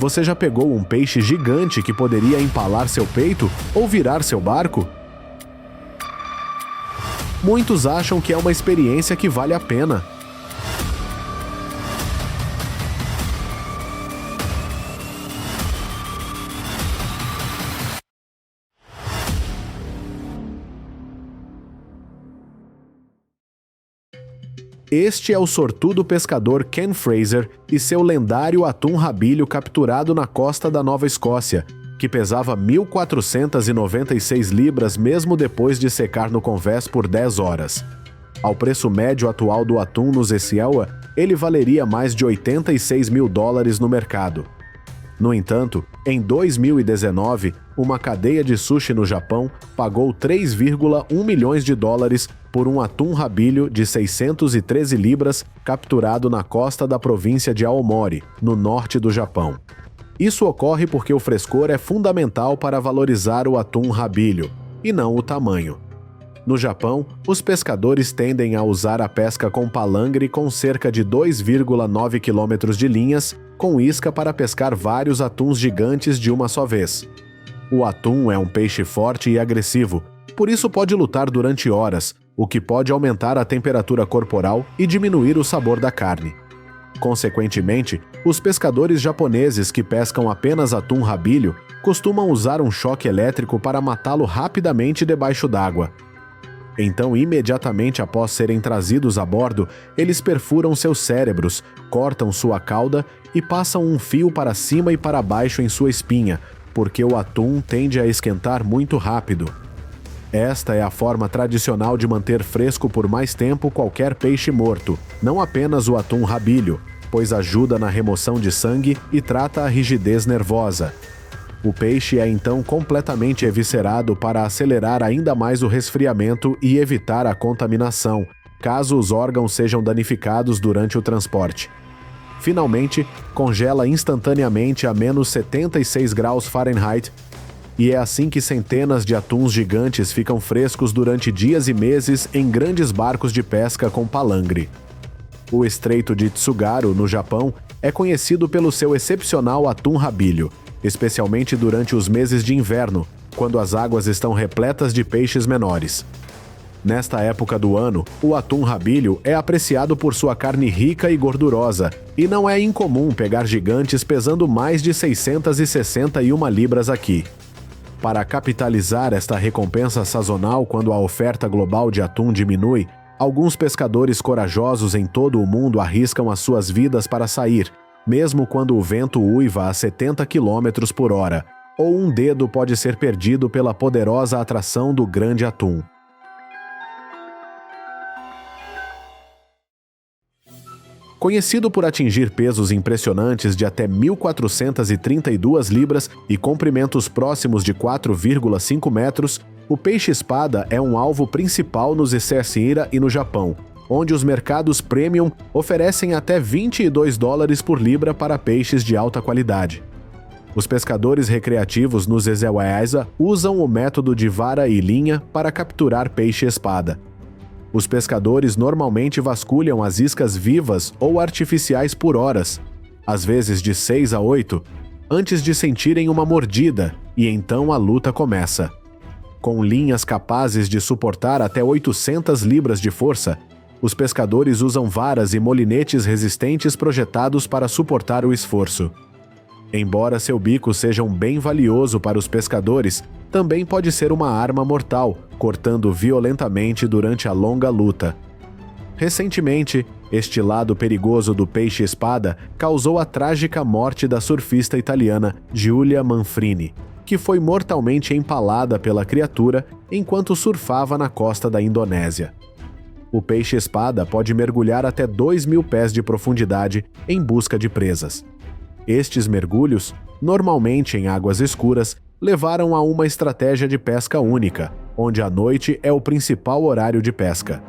Você já pegou um peixe gigante que poderia empalar seu peito ou virar seu barco? Muitos acham que é uma experiência que vale a pena. Este é o sortudo pescador Ken Fraser e seu lendário atum rabilho capturado na costa da Nova Escócia, que pesava 1.496 libras mesmo depois de secar no convés por 10 horas. Ao preço médio atual do atum no Zeciewa, ele valeria mais de $86 mil no mercado. No entanto, em 2019, uma cadeia de sushi no Japão pagou 3,1 milhões de dólares por um atum rabilho de 613 libras capturado na costa da província de Aomori, no norte do Japão. Isso ocorre porque o frescor é fundamental para valorizar o atum rabilho, e não o tamanho. No Japão, os pescadores tendem a usar a pesca com palangre com cerca de 2,9 km de linhas, com isca para pescar vários atuns gigantes de uma só vez. O atum é um peixe forte e agressivo, por isso pode lutar durante horas, o que pode aumentar a temperatura corporal e diminuir o sabor da carne. Consequentemente, os pescadores japoneses que pescam apenas atum rabilho costumam usar um choque elétrico para matá-lo rapidamente debaixo d'água. Então, imediatamente após serem trazidos a bordo, eles perfuram seus cérebros, cortam sua cauda e passam um fio para cima e para baixo em sua espinha, porque o atum tende a esquentar muito rápido. Esta é a forma tradicional de manter fresco por mais tempo qualquer peixe morto, não apenas o atum rabilho, pois ajuda na remoção de sangue e trata a rigidez nervosa. O peixe é então completamente eviscerado para acelerar ainda mais o resfriamento e evitar a contaminação, caso os órgãos sejam danificados durante o transporte. Finalmente, congela instantaneamente a menos 76 graus Fahrenheit, e é assim que centenas de atuns gigantes ficam frescos durante dias e meses em grandes barcos de pesca com palangre. O Estreito de Tsugaru, no Japão, é conhecido pelo seu excepcional atum rabilho, especialmente durante os meses de inverno, quando as águas estão repletas de peixes menores. Nesta época do ano, o atum rabilho é apreciado por sua carne rica e gordurosa, e não é incomum pegar gigantes pesando mais de 661 libras aqui. Para capitalizar esta recompensa sazonal quando a oferta global de atum diminui, alguns pescadores corajosos em todo o mundo arriscam as suas vidas para sair, mesmo quando o vento uiva a 70 km por hora, ou um dedo pode ser perdido pela poderosa atração do grande atum. Conhecido por atingir pesos impressionantes de até 1.432 libras e comprimentos próximos de 4,5 metros, o peixe-espada é um alvo principal no Zecieira e no Japão, onde os mercados premium oferecem até $22 por libra para peixes de alta qualidade. Os pescadores recreativos no Zeciewa usam o método de vara e linha para capturar peixe-espada. Os pescadores normalmente vasculham as iscas vivas ou artificiais por horas, às vezes de 6 a 8, antes de sentirem uma mordida, e então a luta começa. Com linhas capazes de suportar até 800 libras de força, os pescadores usam varas e molinetes resistentes projetados para suportar o esforço. Embora seu bico seja um bem valioso para os pescadores, também pode ser uma arma mortal, cortando violentamente durante a longa luta. Recentemente, este lado perigoso do peixe-espada causou a trágica morte da surfista italiana Giulia Manfrini, que foi mortalmente empalada pela criatura enquanto surfava na costa da Indonésia. O peixe-espada pode mergulhar até 2.000 pés de profundidade em busca de presas. Estes mergulhos, normalmente em águas escuras, levaram a uma estratégia de pesca única, onde a noite é o principal horário de pesca.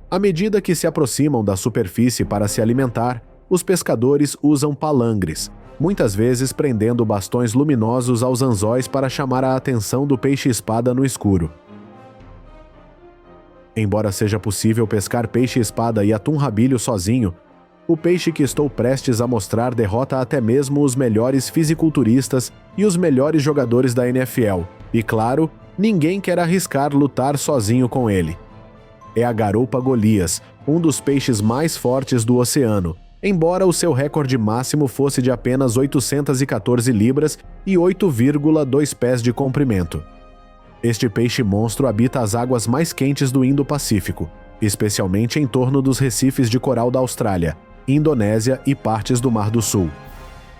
À medida que se aproximam da superfície para se alimentar, os pescadores usam palangres, muitas vezes prendendo bastões luminosos aos anzóis para chamar a atenção do peixe-espada no escuro. Embora seja possível pescar peixe-espada e atum rabilho sozinho, O peixe que estou prestes a mostrar derrota até mesmo os melhores fisiculturistas e os melhores jogadores da NFL. E claro, ninguém quer arriscar lutar sozinho com ele. É a garoupa Golias, um dos peixes mais fortes do oceano, embora o seu recorde máximo fosse de apenas 814 libras e 8,2 pés de comprimento. Este peixe monstro habita as águas mais quentes do Indo-Pacífico, especialmente em torno dos recifes de coral da Austrália, Indonésia e partes do Mar do Sul.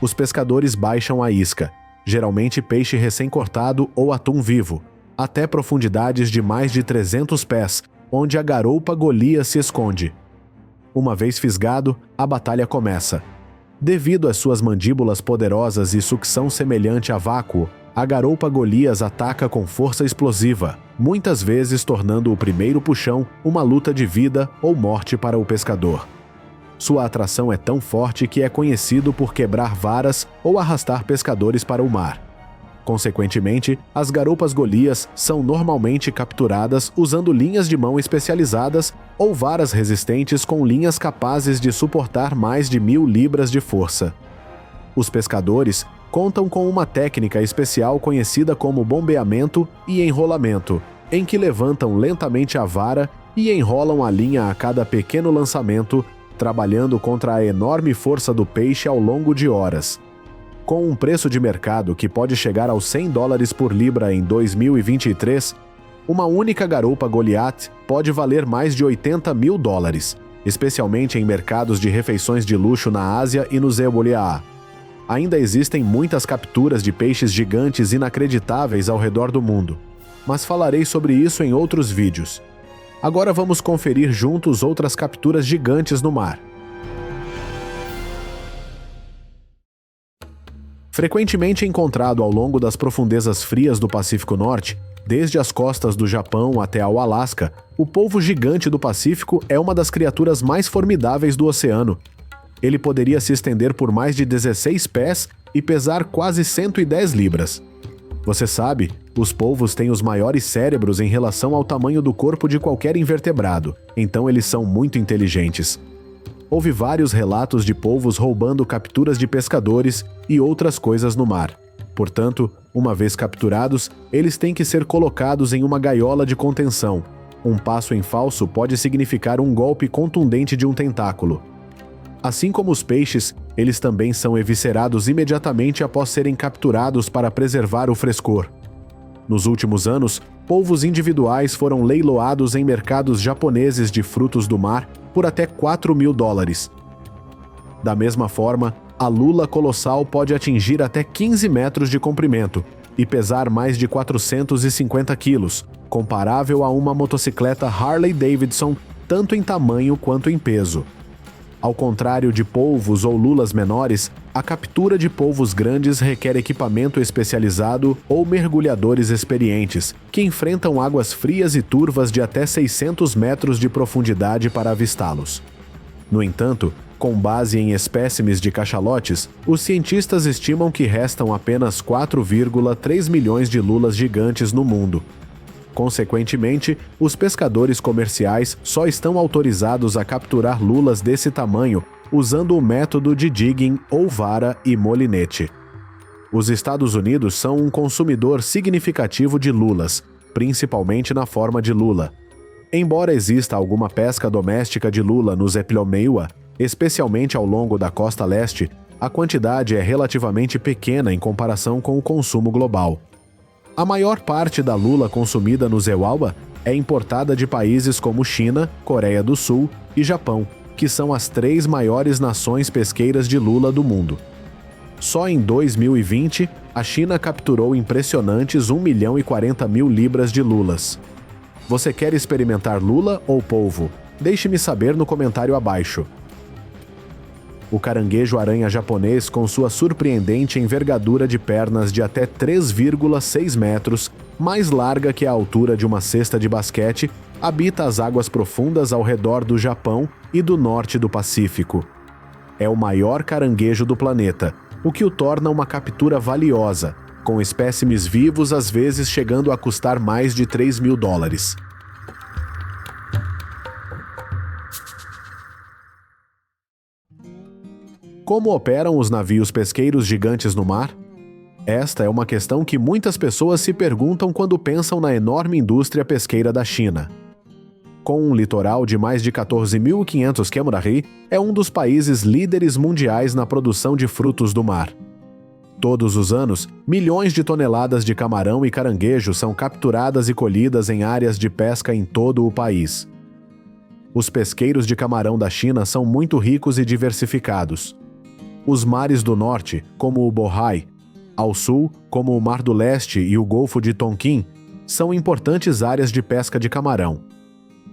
Os pescadores baixam a isca, geralmente peixe recém-cortado ou atum vivo, até profundidades de mais de 300 pés, onde a garoupa Golias se esconde. Uma vez fisgado, a batalha começa. Devido às suas mandíbulas poderosas e sucção semelhante a vácuo, a garoupa Golias ataca com força explosiva, muitas vezes tornando o primeiro puxão uma luta de vida ou morte para o pescador. Sua atração é tão forte que é conhecido por quebrar varas ou arrastar pescadores para o mar. Consequentemente, as garoupas Golias são normalmente capturadas usando linhas de mão especializadas ou varas resistentes com linhas capazes de suportar mais de 1.000 libras de força. Os pescadores contam com uma técnica especial conhecida como bombeamento e enrolamento, em que levantam lentamente a vara e enrolam a linha a cada pequeno lançamento, trabalhando contra a enorme força do peixe ao longo de horas. Com um preço de mercado que pode chegar aos $100 por libra em 2023, uma única garoupa Goliath pode valer mais de $80 mil, especialmente em mercados de refeições de luxo na Ásia e no Zebolea. Ainda existem muitas capturas de peixes gigantes inacreditáveis ao redor do mundo, mas falarei sobre isso em outros vídeos. Agora vamos conferir juntos outras capturas gigantes no mar. Frequentemente encontrado ao longo das profundezas frias do Pacífico Norte, desde as costas do Japão até ao Alasca, o polvo gigante do Pacífico é uma das criaturas mais formidáveis do oceano. Ele poderia se estender por mais de 16 pés e pesar quase 110 libras. Você sabe, os polvos têm os maiores cérebros em relação ao tamanho do corpo de qualquer invertebrado, então eles são muito inteligentes. Houve vários relatos de polvos roubando capturas de pescadores e outras coisas no mar. Portanto, uma vez capturados, eles têm que ser colocados em uma gaiola de contenção. Um passo em falso pode significar um golpe contundente de um tentáculo. Assim como os peixes, eles também são eviscerados imediatamente após serem capturados para preservar o frescor. Nos últimos anos, polvos individuais foram leiloados em mercados japoneses de frutos do mar por até $4 mil. Da mesma forma, a lula colossal pode atingir até 15 metros de comprimento e pesar mais de 450 quilos, comparável a uma motocicleta Harley Davidson, tanto em tamanho quanto em peso. Ao contrário de polvos ou lulas menores, a captura de polvos grandes requer equipamento especializado ou mergulhadores experientes, que enfrentam águas frias e turvas de até 600 metros de profundidade para avistá-los. No entanto, com base em espécimes de cachalotes, os cientistas estimam que restam apenas 4,3 milhões de lulas gigantes no mundo. Consequentemente, os pescadores comerciais só estão autorizados a capturar lulas desse tamanho usando o método de jigging ou vara e molinete. Os Estados Unidos são um consumidor significativo de lulas, principalmente na forma de lula. Embora exista alguma pesca doméstica de lula nos Epilomeiua, especialmente ao longo da costa leste, a quantidade é relativamente pequena em comparação com o consumo global. A maior parte da lula consumida no Zeualba é importada de países como China, Coreia do Sul e Japão, que são as 3 maiores nações pesqueiras de lula do mundo. Só em 2020, a China capturou impressionantes 1.040.000 libras de lulas. Você quer experimentar lula ou polvo? Deixe-me saber no comentário abaixo. O caranguejo-aranha japonês, com sua surpreendente envergadura de pernas de até 3,6 metros, mais larga que a altura de uma cesta de basquete, habita as águas profundas ao redor do Japão e do norte do Pacífico. É o maior caranguejo do planeta, o que o torna uma captura valiosa, com espécimes vivos às vezes chegando a custar mais de $3 mil. Como operam os navios pesqueiros gigantes no mar? Esta é uma questão que muitas pessoas se perguntam quando pensam na enorme indústria pesqueira da China. Com um litoral de mais de 14.500 km, é um dos países líderes mundiais na produção de frutos do mar. Todos os anos, milhões de toneladas de camarão e caranguejo são capturadas e colhidas em áreas de pesca em todo o país. Os pesqueiros de camarão da China são muito ricos e diversificados. Os mares do norte, como o Bohai, ao sul, como o Mar do Leste e o Golfo de Tonkin, são importantes áreas de pesca de camarão.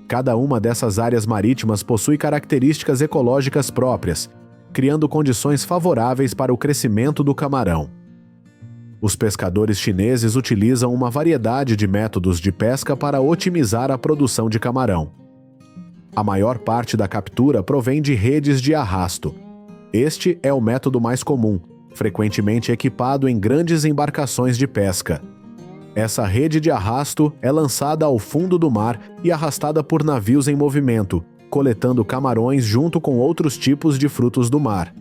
Cada uma dessas áreas marítimas possui características ecológicas próprias, criando condições favoráveis para o crescimento do camarão. Os pescadores chineses utilizam uma variedade de métodos de pesca para otimizar a produção de camarão. A maior parte da captura provém de redes de arrasto. Este é o método mais comum, frequentemente equipado em grandes embarcações de pesca. Essa rede de arrasto é lançada ao fundo do mar e arrastada por navios em movimento, coletando camarões junto com outros tipos de frutos do mar.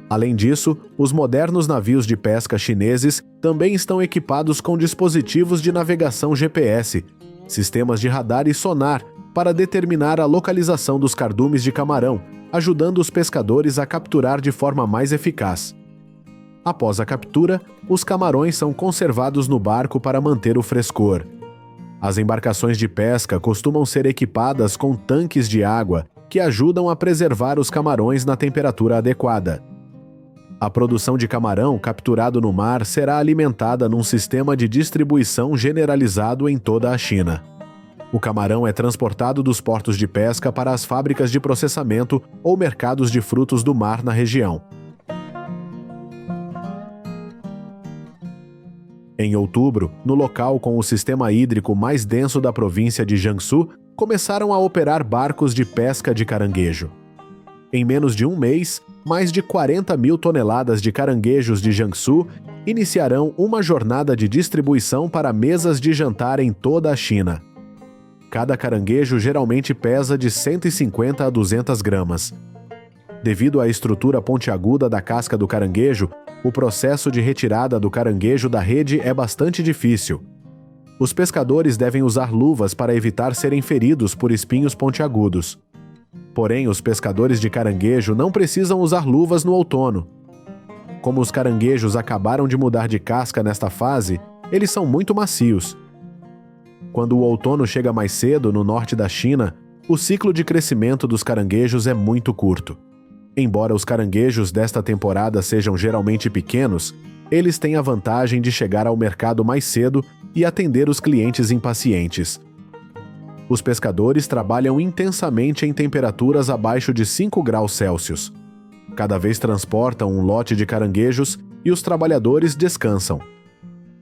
Além disso, os modernos navios de pesca chineses também estão equipados com dispositivos de navegação GPS, sistemas de radar e sonar para determinar a localização dos cardumes de camarão, ajudando os pescadores a capturar de forma mais eficaz. Após a captura, os camarões são conservados no barco para manter o frescor. As embarcações de pesca costumam ser equipadas com tanques de água que ajudam a preservar os camarões na temperatura adequada. A produção de camarão capturado no mar será alimentada num sistema de distribuição generalizado em toda a China. O camarão é transportado dos portos de pesca para as fábricas de processamento ou mercados de frutos do mar na região. Em outubro, no local com o sistema hídrico mais denso da província de Jiangsu, começaram a operar barcos de pesca de caranguejo. Em menos de um mês, mais de 40.000 toneladas de caranguejos de Jiangsu iniciarão uma jornada de distribuição para mesas de jantar em toda a China. Cada caranguejo geralmente pesa de 150 a 200 gramas. Devido à estrutura pontiaguda da casca do caranguejo, o processo de retirada do caranguejo da rede é bastante difícil. Os pescadores devem usar luvas para evitar serem feridos por espinhos pontiagudos. Porém, os pescadores de caranguejo não precisam usar luvas no outono. Como os caranguejos acabaram de mudar de casca nesta fase, eles são muito macios. Quando o outono chega mais cedo no norte da China, o ciclo de crescimento dos caranguejos é muito curto. Embora os caranguejos desta temporada sejam geralmente pequenos, eles têm a vantagem de chegar ao mercado mais cedo e atender os clientes impacientes. Os pescadores trabalham intensamente em temperaturas abaixo de 5 graus Celsius. Cada vez transportam um lote de caranguejos e os trabalhadores descansam.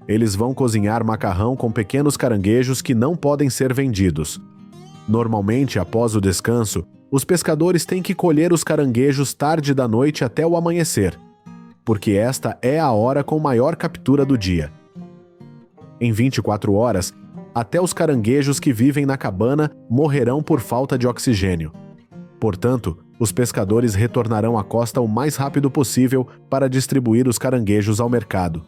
Eles vão cozinhar macarrão com pequenos caranguejos que não podem ser vendidos. Normalmente, após o descanso, os pescadores têm que colher os caranguejos tarde da noite até o amanhecer, porque esta é a hora com maior captura do dia. Em 24 horas, até os caranguejos que vivem na cabana morrerão por falta de oxigênio. Portanto, os pescadores retornarão à costa o mais rápido possível para distribuir os caranguejos ao mercado.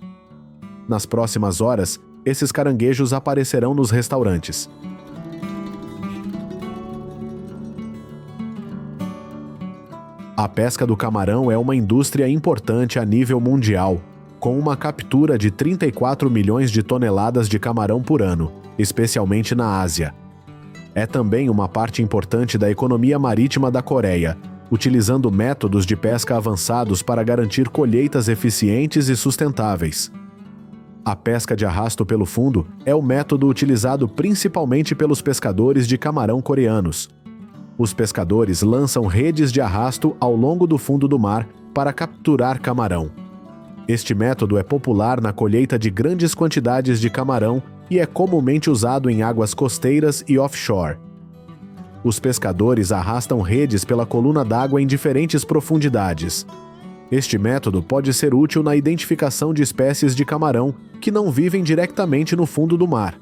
Nas próximas horas, esses caranguejos aparecerão nos restaurantes. A pesca do camarão é uma indústria importante a nível mundial, com uma captura de 34 milhões de toneladas de camarão por ano, especialmente na Ásia. É também uma parte importante da economia marítima da Coreia, utilizando métodos de pesca avançados para garantir colheitas eficientes e sustentáveis. A pesca de arrasto pelo fundo é o método utilizado principalmente pelos pescadores de camarão coreanos. Os pescadores lançam redes de arrasto ao longo do fundo do mar para capturar camarão. Este método é popular na colheita de grandes quantidades de camarão e é comumente usado em águas costeiras e offshore. Os pescadores arrastam redes pela coluna d'água em diferentes profundidades. Este método pode ser útil na identificação de espécies de camarão que não vivem diretamente no fundo do mar.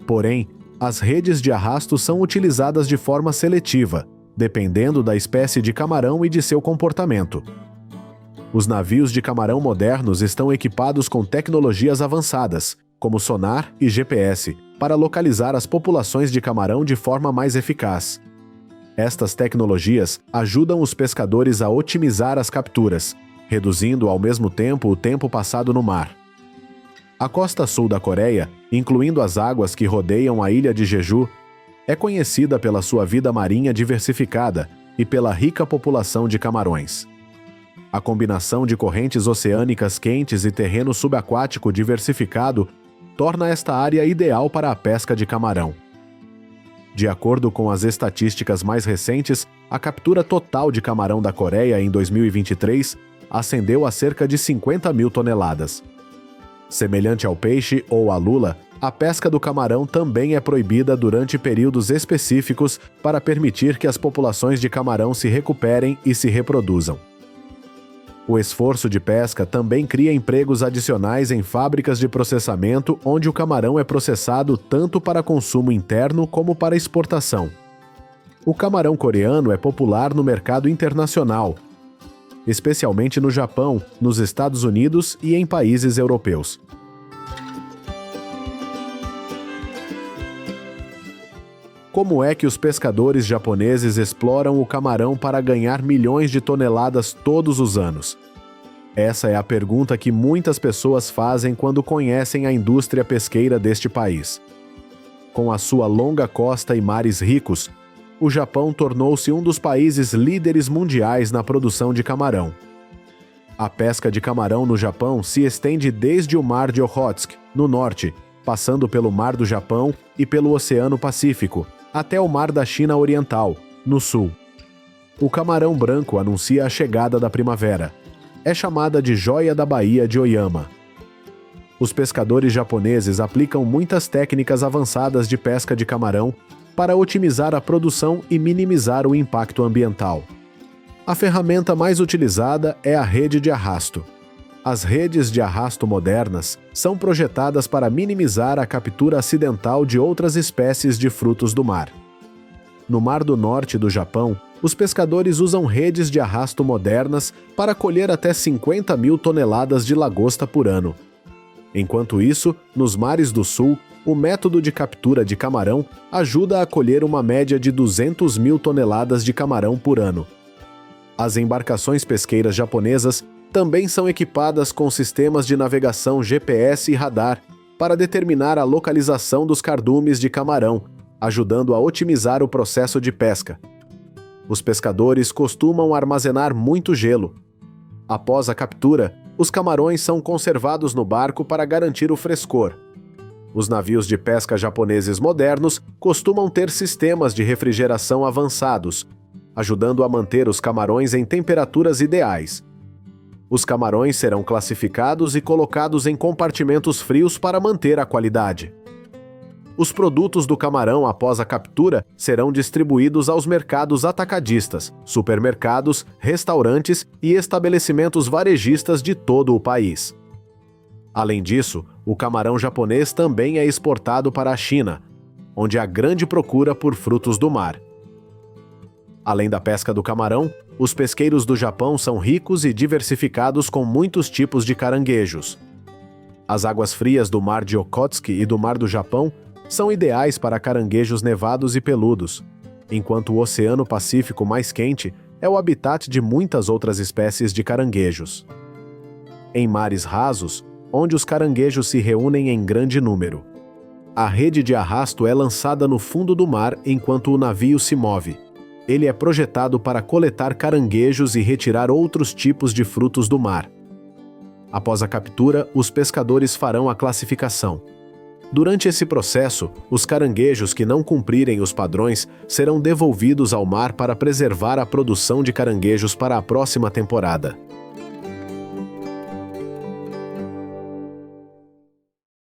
Porém, as redes de arrasto são utilizadas de forma seletiva, dependendo da espécie de camarão e de seu comportamento. Os navios de camarão modernos estão equipados com tecnologias avançadas, como sonar e GPS, para localizar as populações de camarão de forma mais eficaz. Estas tecnologias ajudam os pescadores a otimizar as capturas, reduzindo ao mesmo tempo o tempo passado no mar. A costa sul da Coreia, incluindo as águas que rodeiam a ilha de Jeju, é conhecida pela sua vida marinha diversificada e pela rica população de camarões. A combinação de correntes oceânicas quentes e terreno subaquático diversificado torna esta área ideal para a pesca de camarão. De acordo com as estatísticas mais recentes, a captura total de camarão da Coreia em 2023 ascendeu a cerca de 50 mil toneladas. Semelhante ao peixe ou à lula, a pesca do camarão também é proibida durante períodos específicos para permitir que as populações de camarão se recuperem e se reproduzam. O esforço de pesca também cria empregos adicionais em fábricas de processamento onde o camarão é processado tanto para consumo interno como para exportação. O camarão coreano é popular no mercado internacional, especialmente no Japão, nos Estados Unidos e em países europeus. Como é que os pescadores japoneses exploram o camarão para ganhar milhões de toneladas todos os anos? Essa é a pergunta que muitas pessoas fazem quando conhecem a indústria pesqueira deste país. Com a sua longa costa e mares ricos, o Japão tornou-se um dos países líderes mundiais na produção de camarão. A pesca de camarão no Japão se estende desde o Mar de Okhotsk, no norte, passando pelo Mar do Japão e pelo Oceano Pacífico, até o Mar da China Oriental, no sul. O camarão branco anuncia a chegada da primavera. É chamada de joia da Baía de Oyama. Os pescadores japoneses aplicam muitas técnicas avançadas de pesca de camarão para otimizar a produção e minimizar o impacto ambiental. A ferramenta mais utilizada é a rede de arrasto. As redes de arrasto modernas são projetadas para minimizar a captura acidental de outras espécies de frutos do mar. No Mar do Norte do Japão, os pescadores usam redes de arrasto modernas para colher até 50 mil toneladas de lagosta por ano. Enquanto isso, nos mares do sul, o método de captura de camarão ajuda a colher uma média de 200 mil toneladas de camarão por ano. As embarcações pesqueiras japonesas também são equipadas com sistemas de navegação GPS e radar para determinar a localização dos cardumes de camarão, ajudando a otimizar o processo de pesca. Os pescadores costumam armazenar muito gelo. Após a captura, os camarões são conservados no barco para garantir o frescor. Os navios de pesca japoneses modernos costumam ter sistemas de refrigeração avançados, ajudando a manter os camarões em temperaturas ideais. Os camarões serão classificados e colocados em compartimentos frios para manter a qualidade. Os produtos do camarão após a captura serão distribuídos aos mercados atacadistas, supermercados, restaurantes e estabelecimentos varejistas de todo o país. Além disso, o camarão japonês também é exportado para a China, onde há grande procura por frutos do mar. Além da pesca do camarão, os pesqueiros do Japão são ricos e diversificados com muitos tipos de caranguejos. As águas frias do Mar de Okhotsk e do Mar do Japão são ideais para caranguejos nevados e peludos, enquanto o Oceano Pacífico mais quente é o habitat de muitas outras espécies de caranguejos. Em mares rasos, onde os caranguejos se reúnem em grande número, a rede de arrasto é lançada no fundo do mar enquanto o navio se move. Ele é projetado para coletar caranguejos e retirar outros tipos de frutos do mar. Após a captura, os pescadores farão a classificação. Durante esse processo, os caranguejos que não cumprirem os padrões serão devolvidos ao mar para preservar a produção de caranguejos para a próxima temporada.